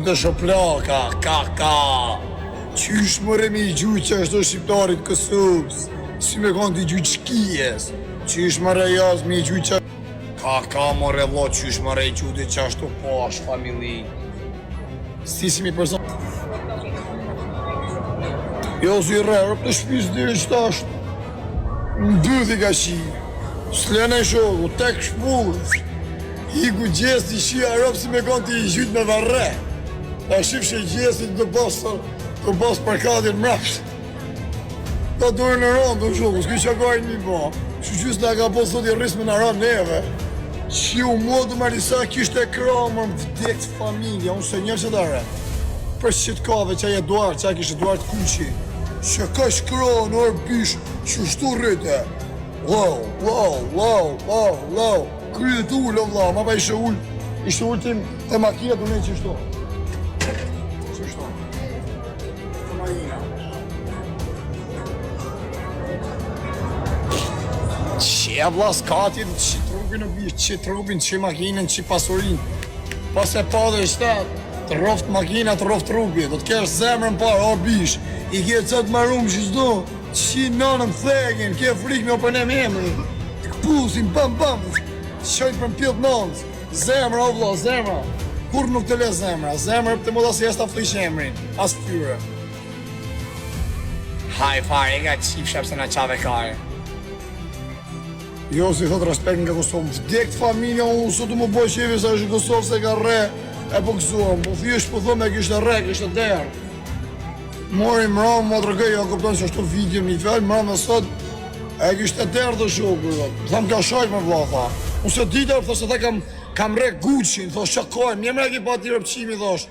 Të shoplaka, Qysh mëre me I gjujt që është do shqiptarit Kosovës? Si me kanë t'i gjujt shkijes? Qysh mëre jas me I gjujt që... Mëre lo, qysh mëre I gjujt që ashtu pash familji? Si mi person... Jo si rrërë, të shpis dhe që ashtë. Në dëthi ka shi. S'lene shoku, tek shpullë. Hiku gjesti shi arop si me kanë t'i gjujt me varre. Ta shqip që I gjesit të bas parkatin mrapsht. Ta dojnë në randë të shoku, s'ki që gajnë një ba. Që gjys nga ka po sot I rrisme në randë neve. Që u modë Marisa kishte kramër më vdekt familja, unë se njërë që të re. Për shqit kave që aje duartë, që a kishte duartë kuqi. Që ka shkra në orë bish, që shtu rrite. Lau. Kryet ullë, vla, ma pa ishe ullë. Ishte ullë tim të makinat u ne që shtu. Që vla s'katit, që trupin në bish, që trupin, që makinen, që pasurin. Pas e pa dhe shtat, të roft makina, të roft trupi, do t'kesh zemrën parë, o bish, I ke cëtë marum që zdo, që nënën thegin, ke frik me opën e me emri, të këpusin, bam, qojnë për mpjot nënës, zemra, o vla, zemra, kur nuk të le zemra, zemra të më da si jes të aftish emrin, as tyre. Haj fare, I ka qip shep se na qave kare. Jo, si thot respekt nga Kosovë, vdekt familja, unë sot më boj qevi sa është Kosovë se ka re, e po kësuam, po thjesht po thome e kishte re, kishte derë. Mori mram, më të rëgëj, ja këpton që ashtu video një fjallë, mram dhe sot, e kishte derë dhe shokë, tham ka shajt me vla, tha. Unë se dita, thë se ta kam re Gucci-n, thë shakoj, mjemre e ki pa t'i rëpqimi, thosh.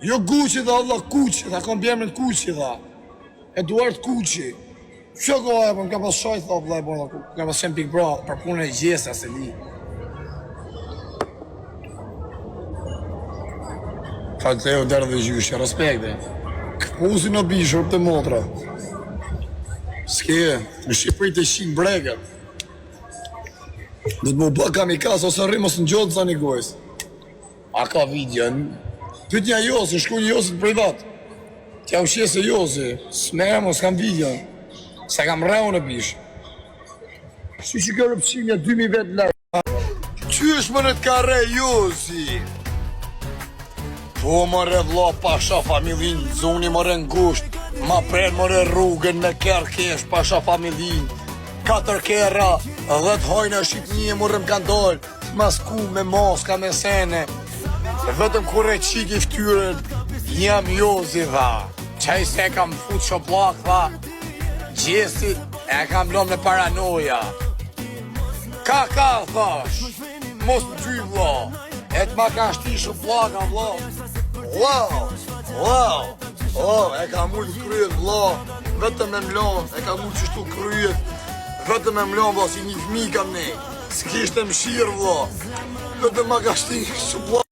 Jo Gucci, tha, Allah, Gucci, tha, kom bjemrin Gucci, tha. Eduard Gucci. Që ka e, për më ka pas shajt, tha, vla, ka pas qenë Big Bro, për punën e gjesa, se li. Falë të e o derë dhe gjyshë, respekte. Këpusin në bishër për të motra. S'ke, në Shqipëri të shqin bregat. Dhe të më bë kamikaz, ose rrim ose në gjotë sa një gojës. A ka video, pyt një Josi, shku një Josi të privat. Tja u shqe se Josi, s'merë mo s'kam video. Se kam reu në bish. Si që kërë pëqimja 2000 vetë lërë. Qysh më në t'ka re Josi? Po më re vla pasha familin, zoni më re ngusht. Ma pren më re rrugën me kërë kesh pasha familin. 4 kera, 10 hojnë e Shqipnije më rëm kanë dollë. Masku me moska me sene. Vetëm kur e qik I ftyren, jam Josi dha. Qaj se kam fut shoplak dha. Gjesi e kam lom në paranoja. Ka thash, mos më gjy vla. E t'ma ka shti shoplaka vla. E ka mull kryet vla. Vetëm e mlon, e ka mull qështu kryet. Vetëm e mlon vla si një fmi kam ne. S'kishtë e mshirë vla. Vetëm ma ka shti shoplaka.